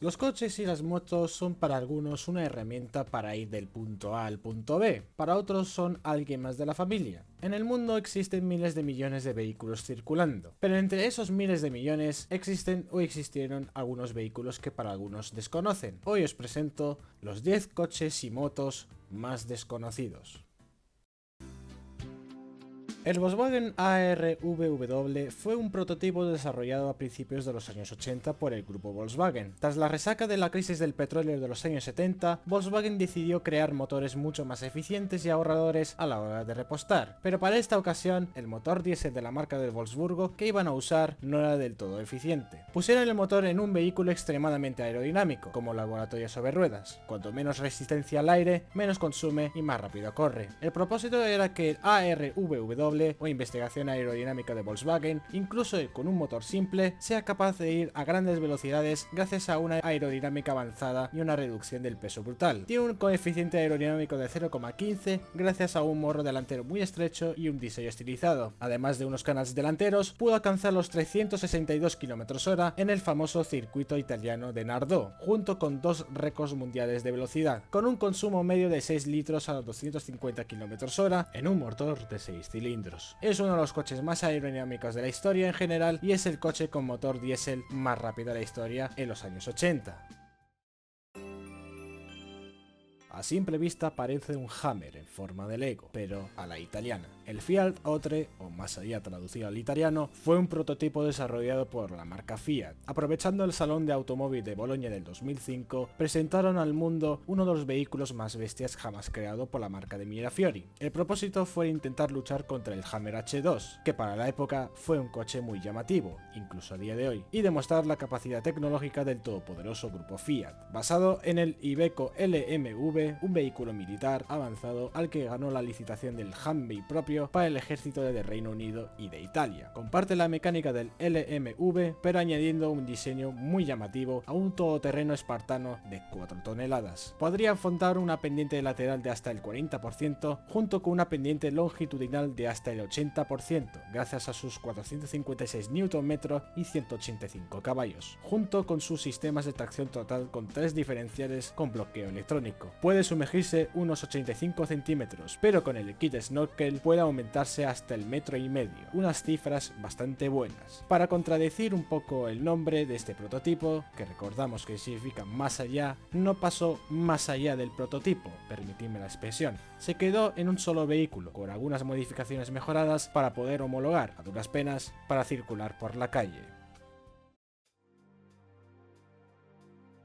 Los coches y las motos son para algunos una herramienta para ir del punto A al punto B, para otros son alguien más de la familia. En el mundo existen miles de millones de vehículos circulando, pero entre esos miles de millones existen o existieron algunos vehículos que para algunos desconocen. Hoy os presento los 10 coches y motos más desconocidos. El Volkswagen ARVW fue un prototipo desarrollado a principios de los años 80 por el grupo Volkswagen. Tras la resaca de la crisis del petróleo de los años 70, Volkswagen decidió crear motores mucho más eficientes y ahorradores a la hora de repostar, pero para esta ocasión el motor diésel de la marca del Wolfsburgo que iban a usar no era del todo eficiente. Pusieron el motor en un vehículo extremadamente aerodinámico, como laboratorio sobre ruedas. Cuanto menos resistencia al aire, menos consume y más rápido corre. El propósito era que el ARVW o investigación aerodinámica de Volkswagen, incluso con un motor simple, sea capaz de ir a grandes velocidades gracias a una aerodinámica avanzada y una reducción del peso brutal. Tiene un coeficiente aerodinámico de 0,15 gracias a un morro delantero muy estrecho y un diseño estilizado. Además de unos canales delanteros, pudo alcanzar los 362 km/h en el famoso circuito italiano de Nardò, junto con 2 récords mundiales de velocidad, con un consumo medio de 6 litros a los 250 km/h en un motor de 6 cilindros. Es uno de los coches más aerodinámicos de la historia en general y es el coche con motor diésel más rápido de la historia en los años 80. A simple vista parece un Hammer en forma de Lego, pero a la italiana. El Fiat Otre, o más allá traducido al italiano, fue un prototipo desarrollado por la marca Fiat. Aprovechando el Salón de Automóvil de Bolonia del 2005, presentaron al mundo uno de los vehículos más bestias jamás creado por la marca de Mirafiori. El propósito fue intentar luchar contra el Hammer H2, que para la época fue un coche muy llamativo, incluso a día de hoy, y demostrar la capacidad tecnológica del todopoderoso grupo Fiat, basado en el Iveco LMV, un vehículo militar avanzado al que ganó la licitación del Humvee propio para el ejército de Reino Unido y de Italia. Comparte la mecánica del LMV, pero añadiendo un diseño muy llamativo a un todoterreno espartano de 4 toneladas. Podría afrontar una pendiente lateral de hasta el 40%, junto con una pendiente longitudinal de hasta el 80%, gracias a sus 456 Nm y 185 caballos, junto con sus sistemas de tracción total con 3 diferenciales con bloqueo electrónico. Puede sumergirse unos 85 centímetros, pero con el kit snorkel puede aumentarse hasta el 1,5 metros, unas cifras bastante buenas. Para contradecir un poco el nombre de este prototipo, que recordamos que significa más allá, no pasó más allá del prototipo, permitidme la expresión. Se quedó en un solo vehículo, con algunas modificaciones mejoradas para poder homologar, a duras penas, para circular por la calle.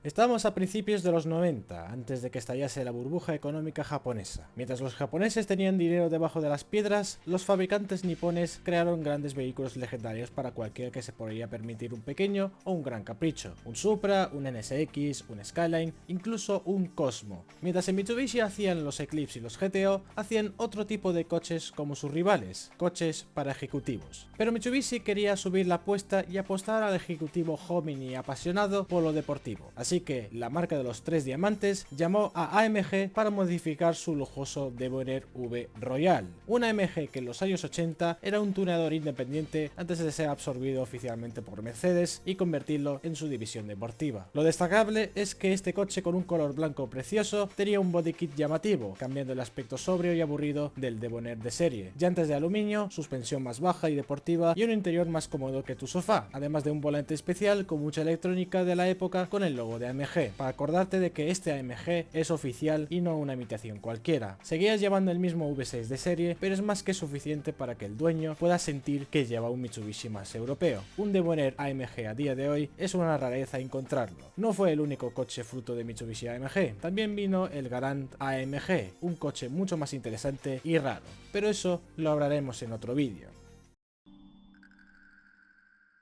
Estamos a principios de los 90, antes de que estallase la burbuja económica japonesa. Mientras los japoneses tenían dinero debajo de las piedras, los fabricantes nipones crearon grandes vehículos legendarios para cualquiera que se podía permitir un pequeño o un gran capricho. Un Supra, un NSX, un Skyline, incluso un Cosmo. Mientras en Mitsubishi hacían los Eclipse y los GTO, hacían otro tipo de coches como sus rivales, coches para ejecutivos. Pero Mitsubishi quería subir la apuesta y apostar al ejecutivo joven y apasionado por lo deportivo. Así que la marca de los 3 diamantes llamó a AMG para modificar su lujoso Debonair V Royal, una AMG que en los años 80 era un tuneador independiente antes de ser absorbido oficialmente por Mercedes y convertirlo en su división deportiva. Lo destacable es que este coche con un color blanco precioso tenía un body kit llamativo, cambiando el aspecto sobrio y aburrido del Debonair de serie, llantas de aluminio, suspensión más baja y deportiva y un interior más cómodo que tu sofá, además de un volante especial con mucha electrónica de la época con el logo de AMG, para acordarte de que este AMG es oficial y no una imitación cualquiera. Seguías llevando el mismo V6 de serie, pero es más que suficiente para que el dueño pueda sentir que lleva un Mitsubishi más europeo. Un Debonair AMG a día de hoy es una rareza encontrarlo. No fue el único coche fruto de Mitsubishi AMG, también vino el Garant AMG, un coche mucho más interesante y raro, pero eso lo hablaremos en otro vídeo.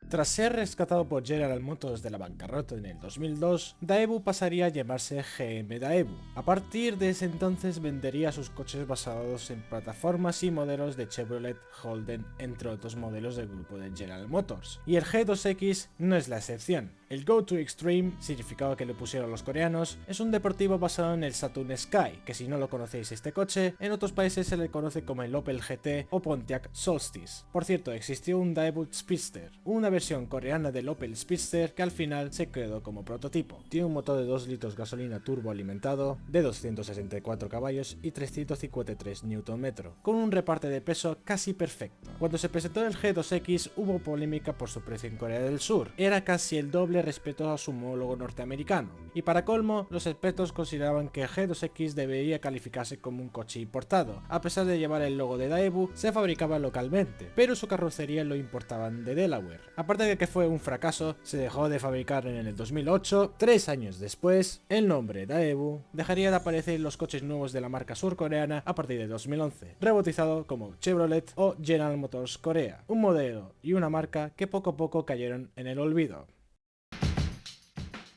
Tras ser rescatado por General Motors de la bancarrota en el 2002, Daewoo pasaría a llamarse GM Daewoo. A partir de ese entonces vendería sus coches basados en plataformas y modelos de Chevrolet, Holden, entre otros modelos del grupo de General Motors. Y el G2X no es la excepción. El Go to Extreme, significado que le pusieron los coreanos, es un deportivo basado en el Saturn Sky, que si no lo conocéis este coche, en otros países se le conoce como el Opel GT o Pontiac Solstice. Por cierto, existió un Daewoo Speedster, una versión coreana del Opel Speedster que al final se quedó como prototipo. Tiene un motor de 2 litros gasolina turbo alimentado de 264 caballos y 353 Nm, con un reparte de peso casi perfecto. Cuando se presentó el G2X hubo polémica por su precio en Corea del Sur, era casi el doble respecto a su homólogo norteamericano, y para colmo, los expertos consideraban que el G2X debería calificarse como un coche importado. A pesar de llevar el logo de Daewoo, se fabricaba localmente, pero su carrocería lo importaban de Delaware. Aparte de que fue un fracaso, se dejó de fabricar en el 2008, 3 años después, el nombre Daewoo dejaría de aparecer en los coches nuevos de la marca surcoreana a partir de 2011, rebautizado como Chevrolet o General Motors Korea, un modelo y una marca que poco a poco cayeron en el olvido.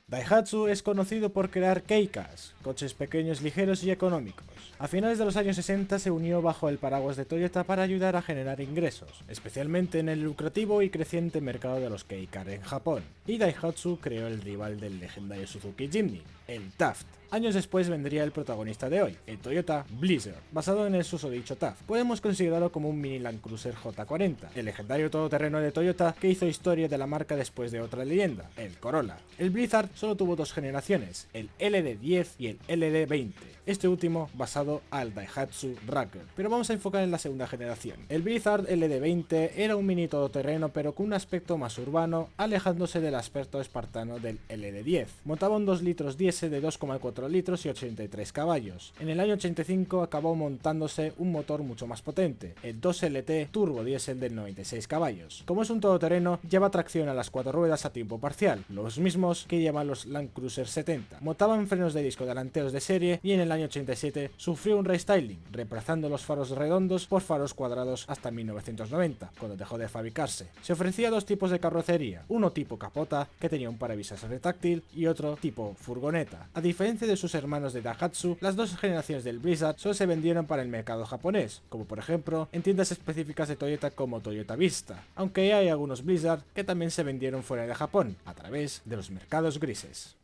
Daihatsu es conocido por crear Keikas, coches pequeños, ligeros y económicos. A finales de los años 60 se unió bajo el paraguas de Toyota para ayudar a generar ingresos, especialmente en el lucrativo y creciente mercado de los Kei-Car en Japón, y Daihatsu creó el rival del legendario Suzuki Jimny, el Taft. Años después vendría el protagonista de hoy, el Toyota Blizzard, basado en el susodicho Taft. Podemos considerarlo como un mini Land Cruiser J40, el legendario todoterreno de Toyota que hizo historia de la marca después de otra leyenda, el Corolla. El Blizzard solo tuvo 2 generaciones, el LD10 y el LD20, este último basado al Daihatsu Rucker, pero vamos a enfocar en la segunda generación. El Blizzard LD20 era un mini todoterreno pero con un aspecto más urbano, alejándose del aspecto espartano del LD10. Montaba un 2 litros diésel de 2,4 litros y 83 caballos. En el año 85 acabó montándose un motor mucho más potente, el 2LT turbo diésel de 96 caballos. Como es un todoterreno, lleva tracción a las 4 ruedas a tiempo parcial, los mismos que llevan los Land Cruiser 70. Montaban frenos de disco delanteros de serie y en el año 87 sufrió un restyling, reemplazando los faros redondos por faros cuadrados hasta 1990, cuando dejó de fabricarse. Se ofrecía 2 tipos de carrocería, uno tipo capota, que tenía un parabrisas retráctil, y otro tipo furgoneta. A diferencia de sus hermanos de Daihatsu, las 2 generaciones del Blizzard solo se vendieron para el mercado japonés, como por ejemplo en tiendas específicas de Toyota como Toyota Vista, aunque hay algunos Blizzard que también se vendieron fuera de Japón, a través de los mercados grises.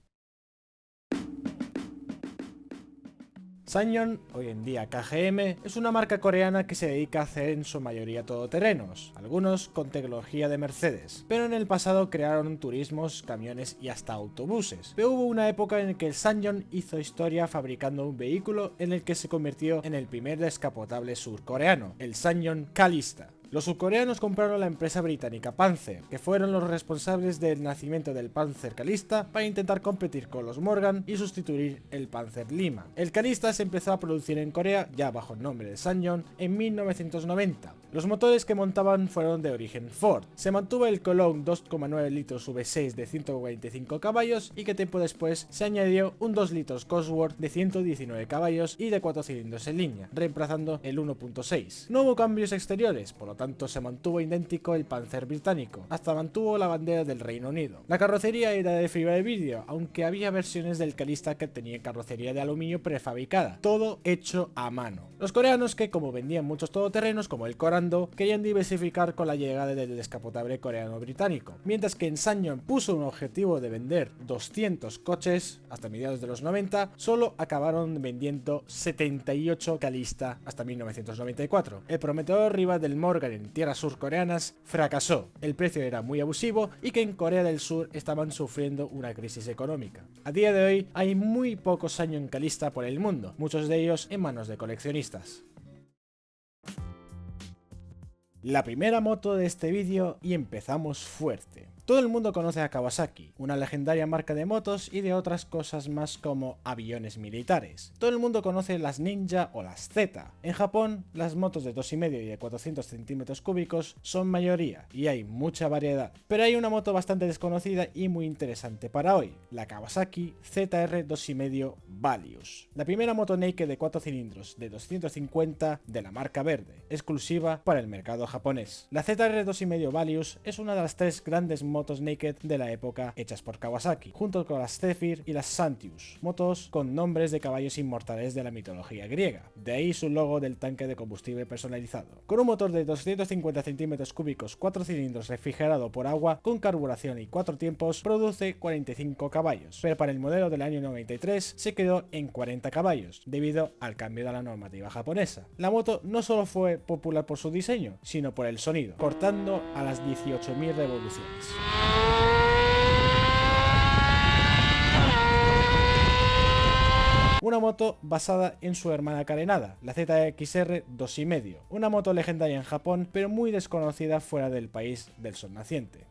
Ssanyon, hoy en día KGM, es una marca coreana que se dedica a hacer en su mayoría todoterrenos, algunos con tecnología de Mercedes, pero en el pasado crearon turismos, camiones y hasta autobuses. Pero hubo una época en la que el Ssanyon hizo historia fabricando un vehículo en el que se convirtió en el primer descapotable surcoreano, el Ssanyon Calista. Los surcoreanos compraron la empresa británica Panzer, que fueron los responsables del nacimiento del Panzer Calista para intentar competir con los Morgan y sustituir el Panzer Lima. El Calista se empezó a producir en Corea, ya bajo el nombre de Ssanyon, en 1990. Los motores que montaban fueron de origen Ford. Se mantuvo el Cologne 2,9 litros V6 de 145 caballos y que tiempo después se añadió un 2 litros Cosworth de 119 caballos y de 4 cilindros en línea, reemplazando el 1.6. No hubo cambios exteriores, por lo tanto se mantuvo idéntico el Panzer británico, hasta mantuvo la bandera del Reino Unido. La carrocería era de fibra de vidrio, aunque había versiones del Calista que tenían carrocería de aluminio prefabricada, todo hecho a mano. Los coreanos, que como vendían muchos todoterrenos como el Corando, querían diversificar con la llegada del descapotable coreano-británico, mientras que en Ssanyon puso un objetivo de vender 200 coches hasta mediados de los 90, solo acabaron vendiendo 78 Calista hasta 1994. El prometedor rival del Morgan en tierras surcoreanas fracasó, el precio era muy abusivo y que en Corea del Sur estaban sufriendo una crisis económica. A día de hoy hay muy pocos Ssanyon Calista por el mundo, muchos de ellos en manos de coleccionistas. La primera moto de este vídeo y empezamos fuerte. Todo el mundo conoce a Kawasaki, una legendaria marca de motos y de otras cosas más como aviones militares. Todo el mundo conoce las Ninja o las Z. En Japón, las motos de 2,5 y de 400 centímetros cúbicos son mayoría y hay mucha variedad. Pero hay una moto bastante desconocida y muy interesante para hoy, la Kawasaki ZR 2,5 Valius. La primera moto naked de 4 cilindros de 250 de la marca verde, exclusiva para el mercado japonés. La ZR 2,5 Valius es una de las 3 grandes motos naked de la época hechas por Kawasaki, junto con las Zephyr y las Santius, motos con nombres de caballos inmortales de la mitología griega, de ahí su logo del tanque de combustible personalizado. Con un motor de 250 centímetros cúbicos, 4 cilindros refrigerado por agua, con carburación y 4 tiempos, produce 45 caballos, pero para el modelo del año 93 se quedó en 40 caballos, debido al cambio de la normativa japonesa. La moto no solo fue popular por su diseño, sino por el sonido, cortando a las 18.000 revoluciones. Una moto basada en su hermana carenada, la ZXR 2.5, una moto legendaria en Japón pero muy desconocida fuera del país del sol naciente.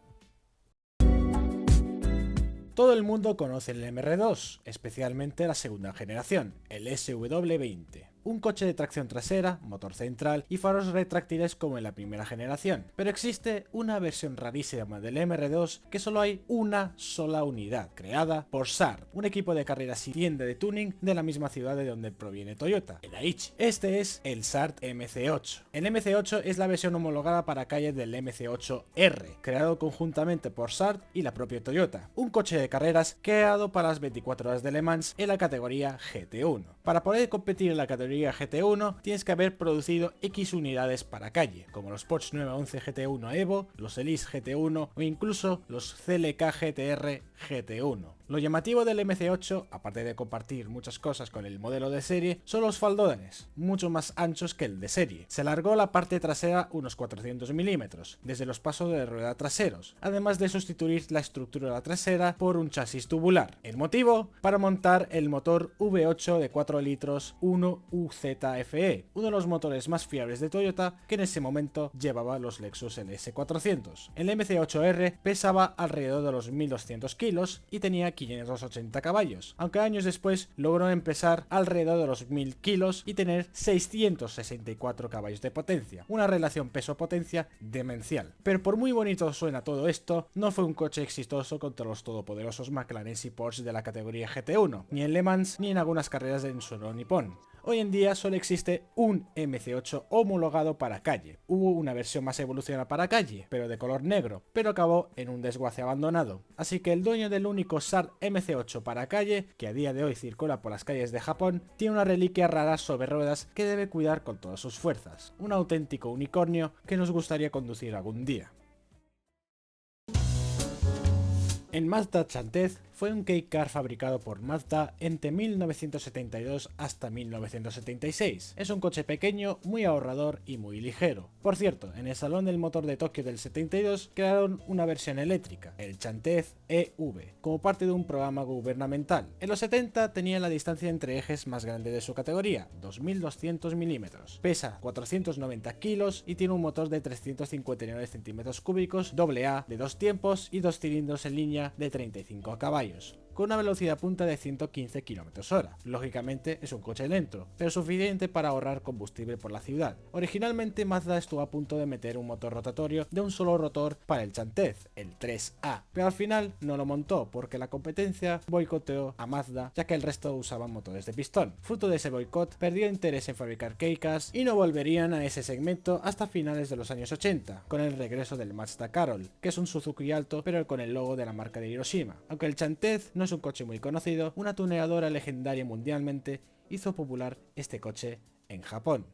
Todo el mundo conoce el MR2, especialmente la segunda generación, el SW20. Un coche de tracción trasera, motor central y faros retráctiles como en la primera generación, pero existe una versión rarísima del MR2 que solo hay una sola unidad, creada por SART, un equipo de carreras y tienda de tuning de la misma ciudad de donde proviene Toyota, el Aichi. Este es el SART MC8. El MC8 es la versión homologada para calle del MC8R, creado conjuntamente por SART y la propia Toyota, un coche de carreras creado para las 24 horas de Le Mans en la categoría GT1. Para poder competir en la categoría GT1 tienes que haber producido X unidades para calle, como los Porsche 911 GT1 Evo, los Elise GT1 o incluso los CLK GTR GT1. Lo llamativo del MC8, aparte de compartir muchas cosas con el modelo de serie, son los faldones, mucho más anchos que el de serie. Se alargó la parte trasera unos 400 milímetros, desde los pasos de rueda traseros, además de sustituir la estructura trasera por un chasis tubular. El motivo, para montar el motor V8 de 4 litros 1UZFE, uno de los motores más fiables de Toyota que en ese momento llevaba los Lexus LS400. El MC8R pesaba alrededor de los 1200 kilos y tenía 580 caballos, aunque años después logró empezar alrededor de los 1000 kilos y tener 664 caballos de potencia, una relación peso-potencia demencial. Pero por muy bonito suena todo esto, no fue un coche exitoso contra los todopoderosos McLaren y Porsche de la categoría GT1, ni en Le Mans ni en algunas carreras de Ensuro Nippon. Hoy en día solo existe un MC8 homologado para calle. Hubo una versión más evolucionada para calle, pero de color negro, pero acabó en un desguace abandonado. Así que el dueño del único SART MC8 para calle, que a día de hoy circula por las calles de Japón, tiene una reliquia rara sobre ruedas que debe cuidar con todas sus fuerzas. Un auténtico unicornio que nos gustaría conducir algún día. El Mazda Chantez fue un kei car fabricado por Mazda entre 1972 hasta 1976. Es un coche pequeño, muy ahorrador y muy ligero. Por cierto, en el Salón del Motor de Tokio del 72 crearon una versión eléctrica, el Chantez EV, como parte de un programa gubernamental. En los 70 tenía la distancia entre ejes más grande de su categoría, 2200 milímetros. Pesa 490 kilos y tiene un motor de 359 centímetros cúbicos AA de 2 tiempos y 2 cilindros en línea de 35 caballos, con una velocidad punta de 115 km/h. Lógicamente es un coche lento, pero suficiente para ahorrar combustible por la ciudad. Originalmente Mazda estuvo a punto de meter un motor rotatorio de un solo rotor para el Chantez, el 3A, pero al final no lo montó porque la competencia boicoteó a Mazda, ya que el resto usaban motores de pistón. Fruto de ese boicot, perdió interés en fabricar kei cars y no volverían a ese segmento hasta finales de los años 80, con el regreso del Mazda Carol, que es un Suzuki alto pero con el logo de la marca de Hiroshima. Aunque el Chantez no es un coche muy conocido, una tuneadora legendaria mundialmente hizo popular este coche en Japón.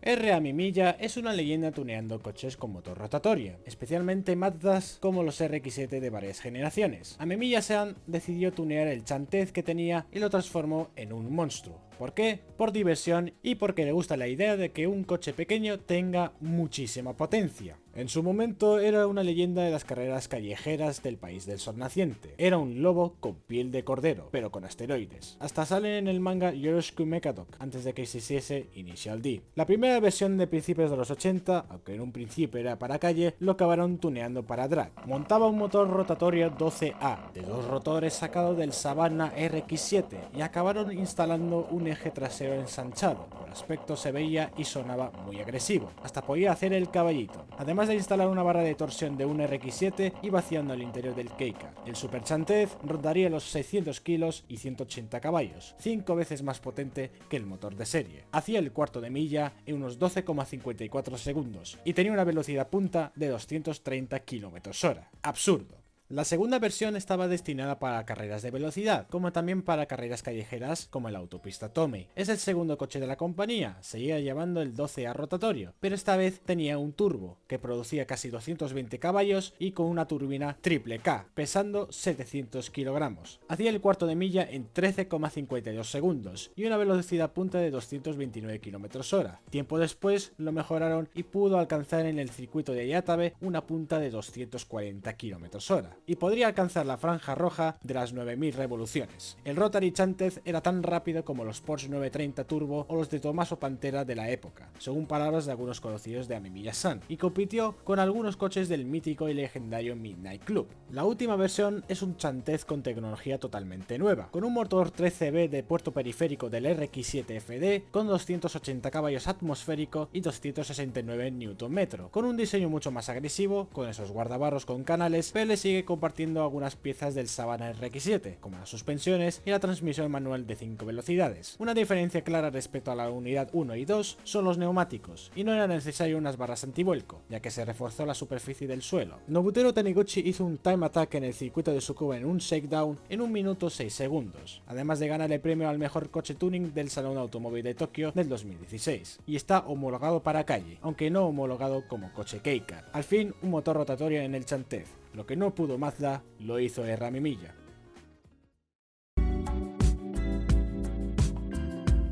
R.A. Mimiya es una leyenda tuneando coches con motor rotatorio, especialmente Mazdas como los RX-7 de varias generaciones. A Mimiya-san decidió tunear el Chantez que tenía y lo transformó en un monstruo. ¿Por qué? Por diversión y porque le gusta la idea de que un coche pequeño tenga muchísima potencia. En su momento era una leyenda de las carreras callejeras del país del sol naciente. Era un lobo con piel de cordero, pero con asteroides. Hasta sale en el manga Yoroshiku Mekadok, antes de que existiese Initial D. La primera versión de principios de los 80, aunque en un principio era para calle, lo acabaron tuneando para drag. Montaba un motor rotatorio 12A, de 2 rotores sacados del Savannah RX-7, y acabaron instalando un eje trasero ensanchado, por aspecto se veía y sonaba muy agresivo, hasta podía hacer el caballito, además de instalar una barra de torsión de un RX-7 y vaciando el interior del K-Car. El Super Chantez rondaría los 600 kilos y 180 caballos, 5 veces más potente que el motor de serie. Hacía el cuarto de milla en unos 12,54 segundos y tenía una velocidad punta de 230 km/h. Absurdo. La segunda versión estaba destinada para carreras de velocidad, como también para carreras callejeras como la autopista Tomei. Es el segundo coche de la compañía, seguía llevando el 12A rotatorio, pero esta vez tenía un turbo, que producía casi 220 caballos y con una turbina triple K, pesando 700 kilogramos. Hacía el cuarto de milla en 13,52 segundos y una velocidad punta de 229 km/h. Tiempo después lo mejoraron y pudo alcanzar en el circuito de Ayatabe una punta de 240 km/h. Y podría alcanzar la franja roja de las 9000 revoluciones. El Rotary Chantez era tan rápido como los Porsche 930 Turbo o los de Tommaso Pantera de la época, según palabras de algunos conocidos de Amemiya-san, y compitió con algunos coches del mítico y legendario Midnight Club. La última versión es un Chantez con tecnología totalmente nueva, con un motor 13V de puerto periférico del RX-7FD con 280 caballos atmosférico y 269 Nm, con un diseño mucho más agresivo, con esos guardabarros con canales, pero le sigue compartiendo algunas piezas del Savannah RX-7, como las suspensiones y la transmisión manual de 5 velocidades. Una diferencia clara respecto a la unidad 1 y 2 son los neumáticos, y no era necesario unas barras antivuelco, ya que se reforzó la superficie del suelo. Nobutero Taniguchi hizo un time attack en el circuito de Tsukuba en un shakedown en 1 minuto 6 segundos, además de ganar el premio al mejor coche tuning del Salón Automóvil de Tokio del 2016, y está homologado para calle, aunque no homologado como coche K-Car. Al fin, un motor rotatorio en el Chantez. Lo que no pudo Mazda, lo hizo Amemiya.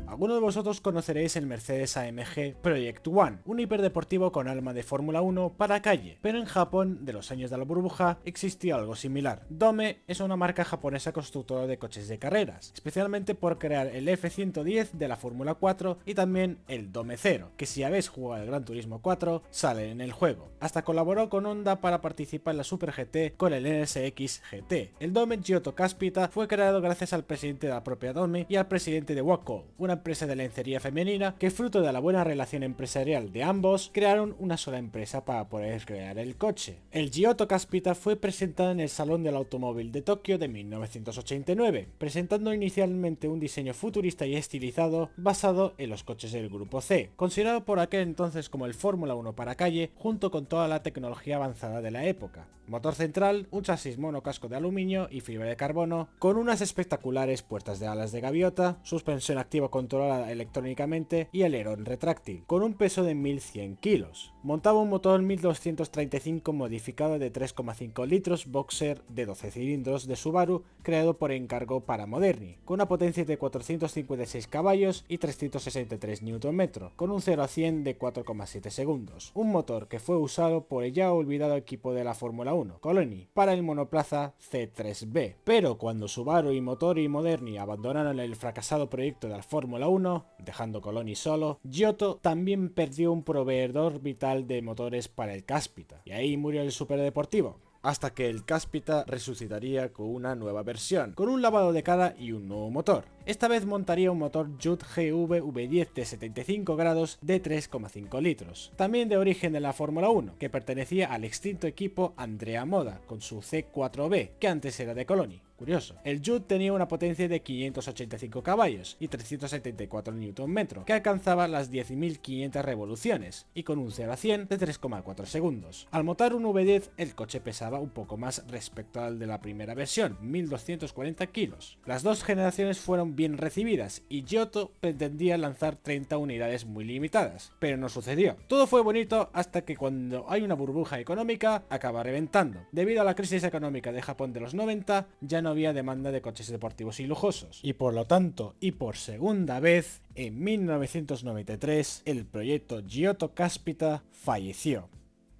Algunos de vosotros conoceréis el Mercedes AMG Project One, un hiperdeportivo con alma de Fórmula 1 para calle, pero en Japón, de los años de la burbuja, existía algo similar. Dome es una marca japonesa constructora de coches de carreras, especialmente por crear el F110 de la Fórmula 4 y también el Dome 0, que si habéis jugado al Gran Turismo 4, sale en el juego. Hasta colaboró con Honda para participar en la Super GT con el NSX GT. El Dome Giotto Caspita fue creado gracias al presidente de la propia Dome y al presidente de Wacoal, una empresa de lencería femenina que, fruto de la buena relación empresarial de ambos, crearon una sola empresa para poder crear el coche. El Giotto Caspita fue presentado en el Salón del Automóvil de Tokio de 1989, presentando inicialmente un diseño futurista y estilizado basado en los coches del Grupo C, considerado por aquel entonces como el Fórmula 1 para calle, junto con toda la tecnología avanzada de la época. Motor central, un chasis monocasco de aluminio y fibra de carbono, con unas espectaculares puertas de alas de gaviota, suspensión activa controlada electrónicamente y alerón retráctil, con un peso de 1100 kilos. Montaba un motor 1235 modificado de 3,5 litros boxer de 12 cilindros de Subaru, creado por encargo para Moderni, con una potencia de 456 caballos y 363 Nm, con un 0 a 100 de 4,7 segundos. Un motor que fue usado por el ya olvidado equipo de la Fórmula 1, Coloni, para el monoplaza C3B. Pero cuando Subaru y Motori y Moderni abandonaron el fracasado proyecto de la Fórmula 1, dejando Coloni solo, Giotto también perdió un proveedor vital de motores para el Caspita, y ahí murió el superdeportivo. Hasta que el Caspita resucitaría con una nueva versión, con un lavado de cara y un nuevo motor. Esta vez montaría un motor Judd GV V10 de 75 grados de 3,5 litros, también de origen de la Fórmula 1, que pertenecía al extinto equipo Andrea Moda, con su C4B, que antes era de Coloni. Curioso. El Judd tenía una potencia de 585 caballos y 374 Nm, que alcanzaba las 10.500 revoluciones, y con un 0 a 100 de 3,4 segundos. Al montar un V10, el coche pesaba un poco más respecto al de la primera versión, 1240 kilos. Las dos generaciones fueron bien recibidas, y Giotto pretendía lanzar 30 unidades muy limitadas, pero no sucedió. Todo fue bonito hasta que, cuando hay una burbuja económica, acaba reventando. Debido a la crisis económica de Japón de los 90, ya no había demanda de coches deportivos y lujosos, y por lo tanto, y por segunda vez, en 1993, el proyecto Giotto Caspita falleció.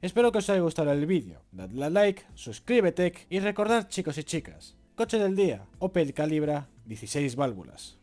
Espero que os haya gustado el vídeo, dadle a like, suscríbete y recordad, chicos y chicas, coche del día, Opel Calibra 16 válvulas.